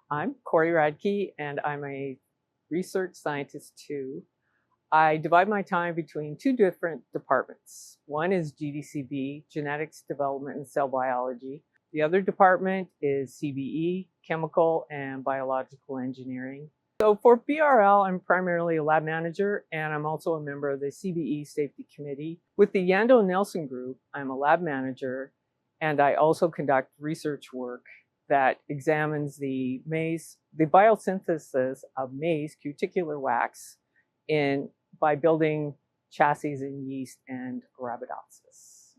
I'm Kori Radke, and I'm a research scientist too. I divide my time between two different departments. One is GDCB, Genetics, Development, and Cell Biology. The other department is CBE, Chemical and Biological Engineering. So for BRL, I'm primarily a lab manager, and I'm also a member of the CBE Safety Committee. With the Yandell-Nelson Group, I'm a lab manager, and I also conduct research work that examines the biosynthesis of maize cuticular wax by building chassis in yeast and Arabidopsis.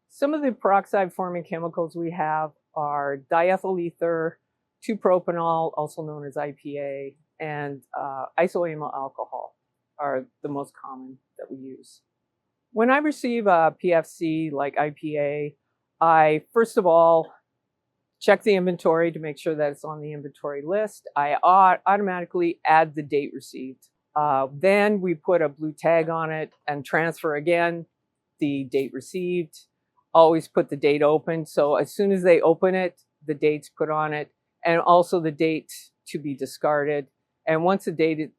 Some of the peroxide-forming chemicals we have are diethyl ether, 2-propanol, also known as IPA, and isoamyl alcohol are the most common that we use. When I receive a PFC like IPA, I first of all check the inventory to make sure that it's on the inventory list. I automatically add the date received. Then we put a blue tag on it and transfer again the date received. Always put the date open. So as soon as they open it, the date's put on it, and also the date to be discarded. And once the date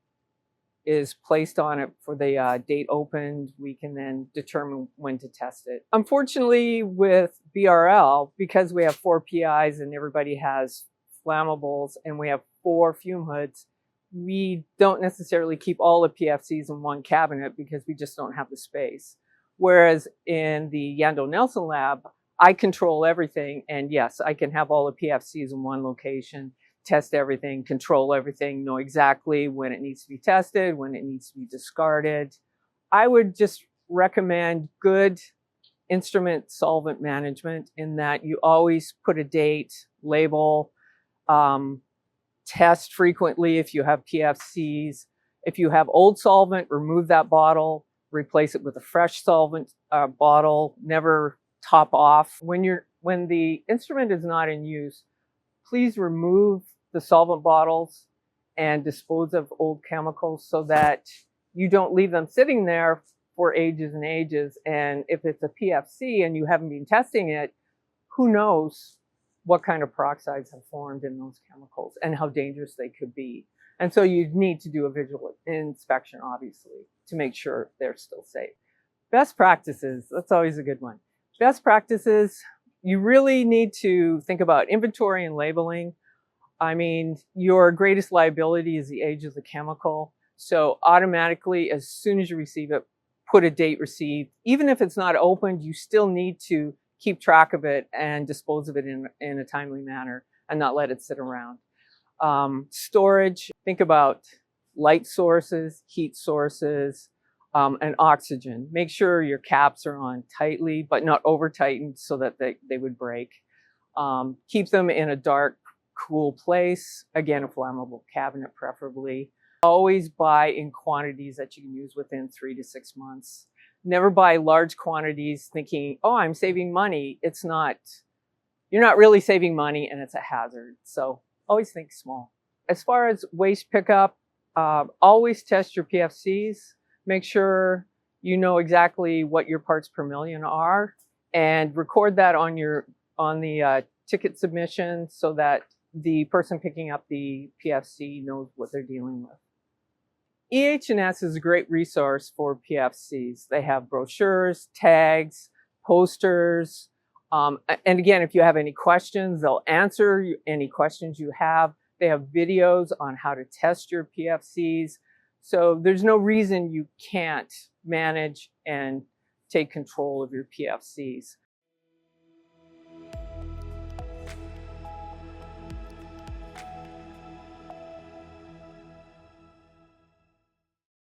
is placed on it for the date opened, we can then determine when to test it. Unfortunately, with BRL, because we have 4 PIs and everybody has flammables and we have 4 fume hoods, we don't necessarily keep all the PFCs in one cabinet because we just don't have the space. Whereas in the Yandell-Nelson lab, I control everything, and yes, I can have all the PFCs in one location, test everything, control everything, know exactly when it needs to be tested, when it needs to be discarded. I would just recommend good instrument solvent management in that you always put a date, label, test frequently if you have PFCs. If you have old solvent, remove that bottle, replace it with a fresh solvent bottle, never top off. When the instrument is not in use, please remove the solvent bottles and dispose of old chemicals so that you don't leave them sitting there for ages and ages. And if it's a PFC and you haven't been testing it, who knows what kind of peroxides have formed in those chemicals and how dangerous they could be. And so you need to do a visual inspection, obviously, to make sure they're still safe. Best practices, that's always a good one. Best practices, you really need to think about inventory and labeling. I mean, your greatest liability is the age of the chemical. So automatically, as soon as you receive it, put a date received. Even if it's not opened, you still need to keep track of it and dispose of it in a timely manner and not let it sit around. Storage, think about light sources, heat sources, and oxygen. Make sure your caps are on tightly, but not over tightened so that they would break. Keep them in a dark, cool place. Again, a flammable cabinet preferably. Always buy in quantities that you can use within 3 to 6 months. Never buy large quantities thinking, oh, I'm saving money. It's not, you're not really saving money and it's a hazard. So always think small. As far as waste pickup, always test your PFCs. Make sure you know exactly what your parts per million are and record that on the ticket submission so that the person picking up the PFC knows what they're dealing with. EH&S is a great resource for PFCs. They have brochures, tags, posters, and again, if you have any questions, they'll answer any questions you have. They have videos on how to test your PFCs. So there's no reason you can't manage and take control of your PFCs.